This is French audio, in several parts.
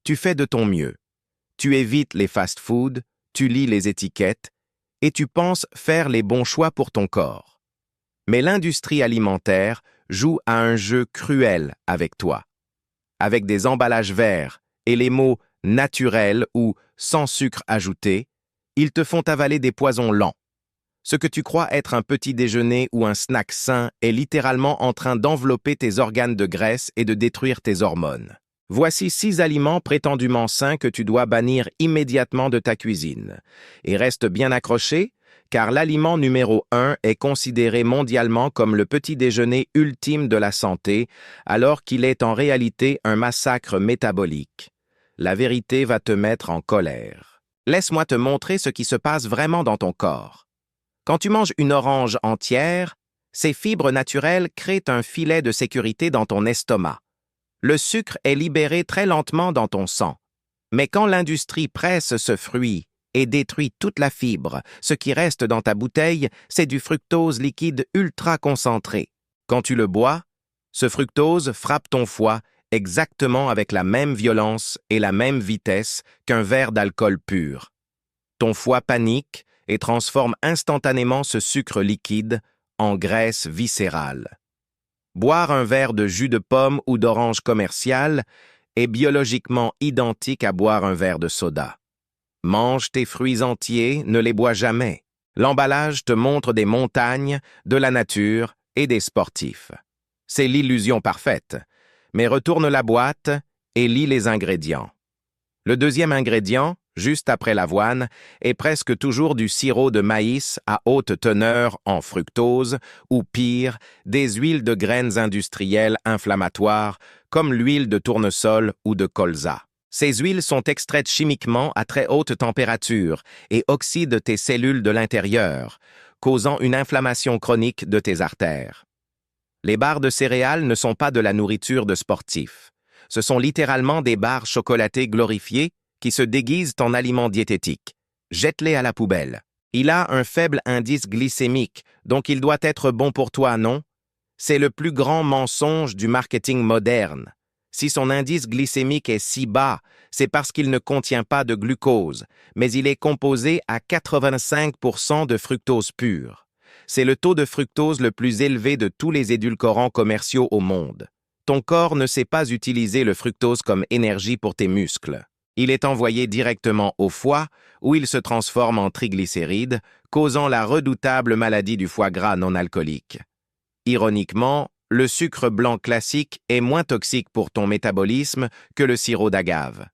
Tu fais de ton mieux. Tu évites les fast-foods, tu lis les étiquettes et tu penses faire les bons choix pour ton corps. Mais l'industrie alimentaire joue à un jeu cruel avec toi. Avec des emballages verts et les mots « naturel » ou « sans sucre ajouté », ils te font avaler des poisons lents. Ce que tu crois être un petit déjeuner ou un snack sain est littéralement en train d'envelopper tes organes de graisse et de détruire tes hormones. Voici 6 aliments prétendument sains que tu dois bannir immédiatement de ta cuisine. Et reste bien accroché, car l'aliment numéro 1 est considéré mondialement comme le petit déjeuner ultime de la santé, alors qu'il est en réalité un massacre métabolique. La vérité va te mettre en colère. Laisse-moi te montrer ce qui se passe vraiment dans ton corps. Quand tu manges une orange entière, ces fibres naturelles créent un filet de sécurité dans ton estomac. Le sucre est libéré très lentement dans ton sang. Mais quand l'industrie presse ce fruit et détruit toute la fibre, ce qui reste dans ta bouteille, c'est du fructose liquide ultra concentré. Quand tu le bois, ce fructose frappe ton foie exactement avec la même violence et la même vitesse qu'un verre d'alcool pur. Ton foie panique et transforme instantanément ce sucre liquide en graisse viscérale. Boire un verre de jus de pomme ou d'orange commercial est biologiquement identique à boire un verre de soda. Mange tes fruits entiers, ne les bois jamais. L'emballage te montre des montagnes, de la nature et des sportifs. C'est l'illusion parfaite, mais retourne la boîte et lis les ingrédients. Le deuxième ingrédient, juste après l'avoine, est presque toujours du sirop de maïs à haute teneur en fructose, ou pire, des huiles de graines industrielles inflammatoires, comme l'huile de tournesol ou de colza. Ces huiles sont extraites chimiquement à très haute température et oxydent tes cellules de l'intérieur, causant une inflammation chronique de tes artères. Les barres de céréales ne sont pas de la nourriture de sportifs. Ce sont littéralement des barres chocolatées glorifiées qui se déguisent en aliments diététiques. Jette-les à la poubelle. Il a un faible indice glycémique, donc il doit être bon pour toi, non? C'est le plus grand mensonge du marketing moderne. Si son indice glycémique est si bas, c'est parce qu'il ne contient pas de glucose, mais il est composé à 85% de fructose pure. C'est le taux de fructose le plus élevé de tous les édulcorants commerciaux au monde. Ton corps ne sait pas utiliser le fructose comme énergie pour tes muscles. Il est envoyé directement au foie, où il se transforme en triglycérides, causant la redoutable maladie du foie gras non alcoolique. Ironiquement, le sucre blanc classique est moins toxique pour ton métabolisme que le sirop d'agave.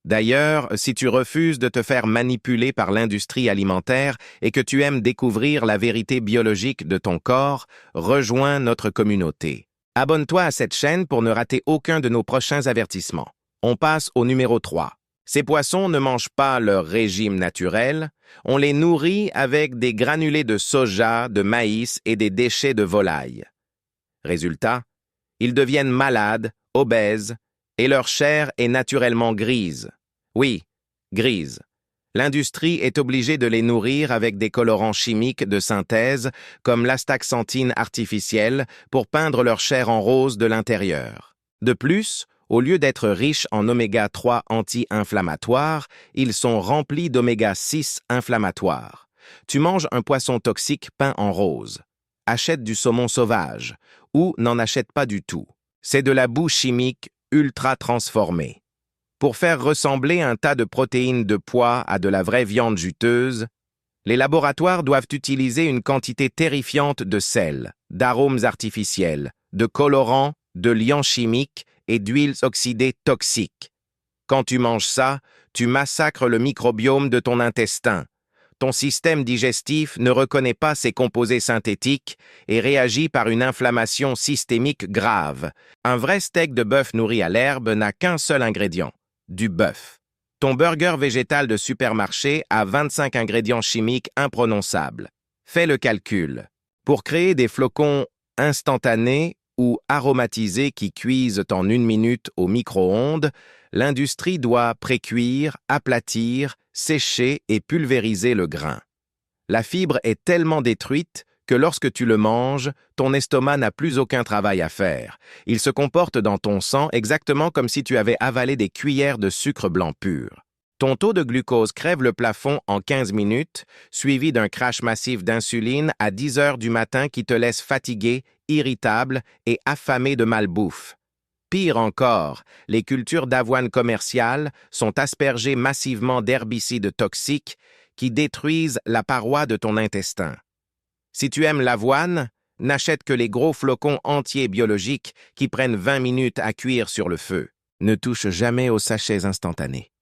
D'ailleurs, si tu refuses de te faire manipuler par l'industrie alimentaire et que tu aimes découvrir la vérité biologique de ton corps, rejoins notre communauté. Abonne-toi à cette chaîne pour ne rater aucun de nos prochains avertissements. On passe au numéro 3. Ces poissons ne mangent pas leur régime naturel, on les nourrit avec des granulés de soja, de maïs et des déchets de volaille. Résultat, ils deviennent malades, obèses, et leur chair est naturellement grise. Oui, grise. L'industrie est obligée de les nourrir avec des colorants chimiques de synthèse, comme l'astaxanthine artificielle, pour peindre leur chair en rose de l'intérieur. De plus, au lieu d'être riches en oméga-3 anti-inflammatoires, ils sont remplis d'oméga-6 inflammatoires. Tu manges un poisson toxique peint en rose. Achète du saumon sauvage, ou n'en achète pas du tout. C'est de la boue chimique ultra transformée. Pour faire ressembler un tas de protéines de pois à de la vraie viande juteuse, les laboratoires doivent utiliser une quantité terrifiante de sel, d'arômes artificiels, de colorants, de liants chimiques et d'huiles oxydées toxiques. Quand tu manges ça, tu massacres le microbiome de ton intestin. Ton système digestif ne reconnaît pas ces composés synthétiques et réagit par une inflammation systémique grave. Un vrai steak de bœuf nourri à l'herbe n'a qu'un seul ingrédient, du bœuf. Ton burger végétal de supermarché a 25 ingrédients chimiques imprononçables. Fais le calcul. Pour créer des flocons instantanés ou aromatisés qui cuisent en 1 minute au micro-ondes, l'industrie doit précuire, aplatir, sécher et pulvériser le grain. La fibre est tellement détruite que lorsque tu le manges, ton estomac n'a plus aucun travail à faire. Il se comporte dans ton sang exactement comme si tu avais avalé des cuillères de sucre blanc pur. Ton taux de glucose crève le plafond en 15 minutes, suivi d'un crash massif d'insuline à 10 heures du matin qui te laisse fatigué, irritable et affamé de malbouffe. Pire encore, les cultures d'avoine commerciales sont aspergées massivement d'herbicides toxiques qui détruisent la paroi de ton intestin. Si tu aimes l'avoine, n'achète que les gros flocons entiers biologiques qui prennent 20 minutes à cuire sur le feu. Ne touche jamais aux sachets instantanés.